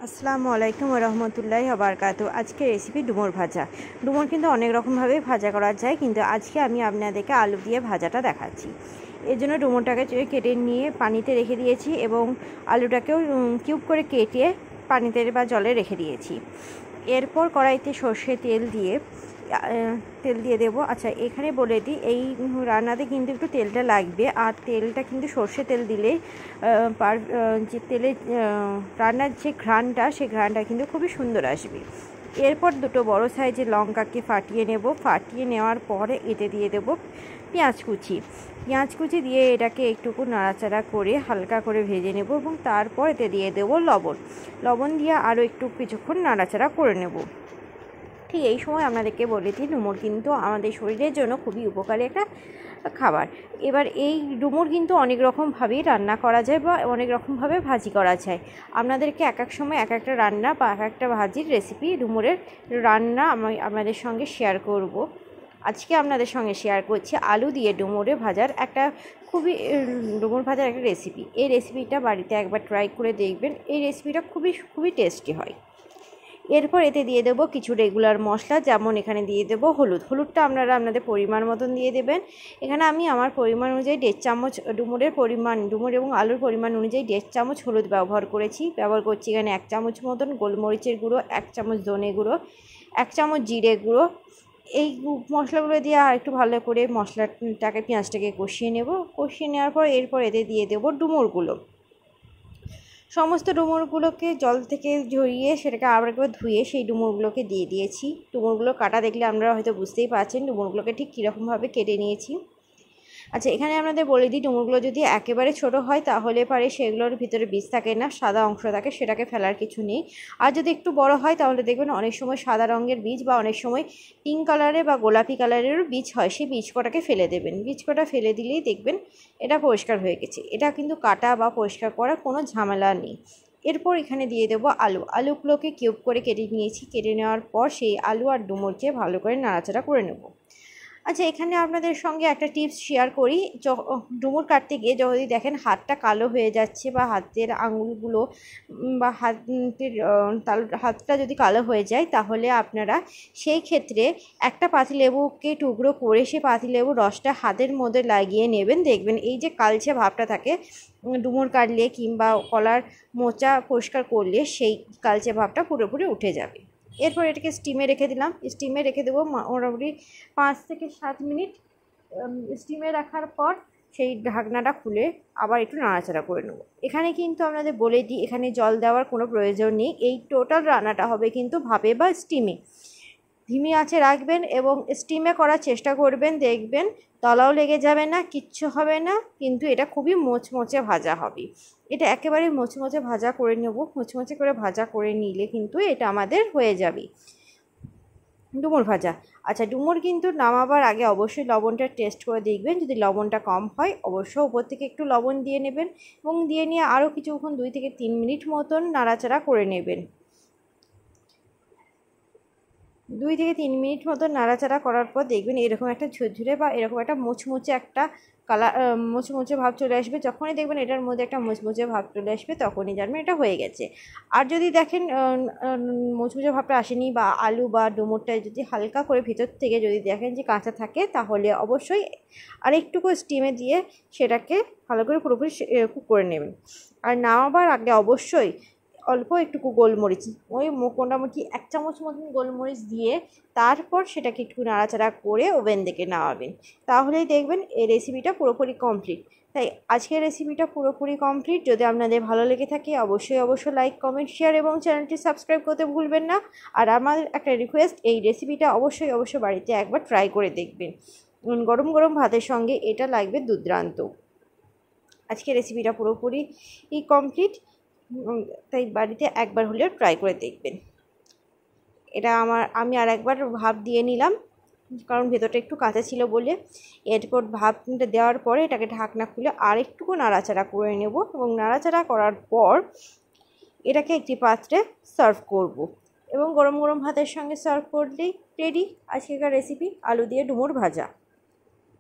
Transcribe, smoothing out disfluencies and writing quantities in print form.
আসসালামু আলাইকুম রহমতুল্লাহি বারাকাতু। আজকে রেসিপি ডুমুর ভাজা। ডুমুর কিন্তু অনেক রকমভাবে ভাজা করা যায়, কিন্তু আজকে আমি আপনাদেরকে আলু দিয়ে ভাজাটা দেখাচ্ছি। এর জন্য ডুমুরটাকে কেটে নিয়ে পানিতে রেখে দিয়েছি এবং আলুটাকেও কিউব করে কেটে পানিতে বা জলে রেখে দিয়েছি। এরপর কড়াইতে সর্ষে তেল দিয়ে দেবো। আচ্ছা, এখানে বলে দিই, এই রান্নাতে কিন্তু একটু তেলটা লাগবে, আর তেলটা কিন্তু সর্ষে তেল দিলে যে তেলে রান্নার যে ঘ্রাণটা, সেই ঘ্রাণটা কিন্তু খুবই সুন্দর আসবে। এরপর দুটো বড় সাইজের লঙ্কাকে ফাটিয়ে নেব। ফাটিয়ে নেওয়ার পরে এতে দিয়ে দেবো পেঁয়াজ কুচি দিয়ে এটাকে একটুকু নাড়াচাড়া করে হালকা করে ভেজে নেব এবং তারপর এতে দিয়ে দেবো লবণ দিয়ে আরও একটু কিছুক্ষণ নাড়াচাড়া করে নেব। ঠিক এই সময় আপনাদেরকে বলে দিই, ডুমুর কিন্তু আমাদের শরীরের জন্য খুবই উপকারী একটা খাবার। এবার এই ডুমুর কিন্তু অনেক রকমভাবেই রান্না করা যায় বা অনেক রকমভাবে ভাজি করা যায়। আপনাদেরকে এক এক সময় এক একটা রান্না বা এক একটা ভাজির রেসিপি, ডুমুরের রান্না আমি আপনাদের সঙ্গে শেয়ার করব। আজকে আপনাদের সঙ্গে শেয়ার করছি আলু দিয়ে ডুমুর ভাজার একটা রেসিপি। এই রেসিপিটা বাড়িতে একবার ট্রাই করে দেখবেন। এই রেসিপিটা খুবই টেস্টি হয়। এরপর এতে দিয়ে দেবো কিছু রেগুলার মশলা, যেমন এখানে দিয়ে দেবো হলুদটা আপনারা আপনাদের পরিমাণ মতন দিয়ে দেবেন। এখানে আমি আমার পরিমাণ অনুযায়ী 1.5 চামচ ডুমুর এবং আলুর পরিমাণ অনুযায়ী 1.5 চামচ হলুদ ব্যবহার করছি। এখানে 1 চামচ মতন গোলমরিচের গুঁড়ো, 1 চামচ ধনে গুঁড়ো, 1 চামচ জিরে গুঁড়ো। এই মশলাগুলো দিয়ে আর একটু ভালো করে পেঁয়াজটাকে কষিয়ে নেব। কষিয়ে নেওয়ার পর এরপর এতে দিয়ে দেবো ডুমুরগুলো। সমস্ত ডুমুরগুলোকে জল থেকে ঝরিয়ে সেটাকে আবার একবার ধুয়ে সেই ডুমুরগুলোকে দিয়ে দিয়েছি। ডুমুরগুলো কাটা দেখলে আপনারা হয়তো বুঝতেই পারছেন ডুমুরগুলোকে ঠিক কীরকমভাবে কেটে নিয়েছি। আচ্ছা, এখানে আপনাদের বলে দিই, ডুমুরগুলো যদি একেবারে ছোট হয় তাহলে সেগুলোর ভিতরে বীজ থাকে না, সাদা অংশ থাকে, সেটাকে ফেলার কিছু নেই। আর যদি একটু বড় হয় তাহলে দেখবেন অনেক সময় সাদা রঙের বীজ বা অনেক সময় পিঙ্ক কালারে বা গোলাপি কালারেরও বীজ হয়, সেই বীজ কটাকে ফেলে দেবেন। বীজ কটা ফেলে দিলেই দেখবেন এটা পরিষ্কার হয়ে গেছে। এটা কিন্তু কাটা বা পরিষ্কার করার কোনো ঝামেলা নেই। এরপর এখানে দিয়ে দেবো আলুগুলোকে কিউব করে কেটে নিয়েছি। কেটে নেওয়ার পর সেই আলু আর ডুমুরকে ভালো করে নাড়াচাড়া করে নেব। আচ্ছা, এখানে আপনাদের সঙ্গে একটা টিপস শেয়ার করি। ডুমুর কাটতে গিয়ে যদি দেখেন হাতটা কালো হয়ে যাচ্ছে বা হাতের আঙুলগুলো বা হাতটা যদি কালো হয়ে যায়, তাহলে আপনারা সেই ক্ষেত্রে একটা পাতিলেবুকে টুকরো করে সেই পাতিলেবুর রসটা হাতের মধ্যে লাগিয়ে নেবেন। দেখবেন এই যে কালচে ভাবটা থাকে ডুমুর কাটলে কিংবা কলার মোচা পরিষ্কার করলে, সেই কালচে ভাবটা পুরোপুরি উঠে যাবে। এরপর এটাকে স্টিমে রেখে দিলাম। স্টিমে রেখে দেবো মোটামুটি 5 থেকে 7 মিনিট। স্টিমে রাখার পর সেই ঢাকনাটা খুলে আবার একটু নাড়াচাড়া করে নেব। এখানে কিন্তু আপনাদের বলে দিই, এখানে জল দেওয়ার কোনো প্রয়োজন নেই। এই টোটাল রান্নাটা হবে কিন্তু ভাপে বা স্টিমে। ধিমি আঁচে রাখবেন এবং স্টিমে করার চেষ্টা করবেন। দেখবেন তলাও লেগে যাবে না, কিচ্ছু হবে না, কিন্তু এটা খুবই মোচমোচে ভাজা হবে। এটা একেবারে মোচমোচে ভাজা করে নেব। মোচমোচে করে ভাজা করে নিলে কিন্তু এটা আমাদের হয়ে যাবে ডুমুর ভাজা। আচ্ছা, ডুমুর কিন্তু নামাবার আগে অবশ্যই লবণটা টেস্ট করে দেখবেন। যদি লবণটা কম হয় অবশ্যই উপর থেকে একটু লবণ দিয়ে নেবেন এবং দিয়ে নিয়ে আরও কিছুক্ষণ 2 থেকে 3 মিনিট মতন নাড়াচাড়া করে নেবেন। 2 থেকে 3 মিনিট মতন নাড়াচাড়া করার পর দেখবেন এরকম একটা ঝুরঝুরে বা এরকম একটা মুচমুচে একটা মুচমুচে ভাব চলে আসবে। যখনই দেখবেন এটার মধ্যে একটা মুচমুচে ভাব চলে আসবে, তখনই জানবেন এটা হয়ে গেছে। আর যদি দেখেন মুচমুচে ভাবটা আসেনি বা আলু বা ডুমুরটা যদি হালকা করে ভিতর থেকে যদি দেখেন যে কাঁচা থাকে, তাহলে অবশ্যই আরেকটুকু স্টিমে দিয়ে সেটাকে ভালো করে পুরোপুরি কুক করে নেবেন। আর নামাবার আগে অবশ্যই অল্প একটু গোলমরিচ, মোটামুটি 1 চামচ মতন গোলমরিচ দিয়ে তারপর সেটাকে একটু নাড়াচাড়া করে ওভেন থেকে নামাবেন। তাহলেই দেখবেন এই রেসিপিটা পুরোপুরি কমপ্লিট। তাই আজকের রেসিপিটা পুরোপুরি কমপ্লিট। যদি আপনাদের ভালো লেগে থাকে অবশ্যই লাইক, কমেন্ট, শেয়ার এবং চ্যানেলটি সাবস্ক্রাইব করতে ভুলবেন না। আর আমার একটা রিকোয়েস্ট, এই রেসিপিটা অবশ্যই বাড়িতে একবার ট্রাই করে দেখবেন। গরম গরম ভাতের সঙ্গে এটা লাগবে দুর্দান্ত। আজকের রেসিপিটা পুরোপুরি কমপ্লিট, তাই বাড়িতে একবার হলেও ট্রাই করে দেখবেন। এটা আমি আর একবার ভাপ দিয়ে নিলাম, কারণ ভেতরটা একটু কাঁচা ছিল বলে। এরপর ভাপটা দেওয়ার পরে এটাকে ঢাকনা খুলে আর একটুকু নাড়াচাড়া করে নেব এবং নাড়াচাড়া করার পর এটাকে একটি পাত্রে সার্ভ করব এবং গরম গরম ভাতের সঙ্গে সার্ভ করলেই রেডি আজকেকার রেসিপি আলু দিয়ে ডুমুর ভাজা।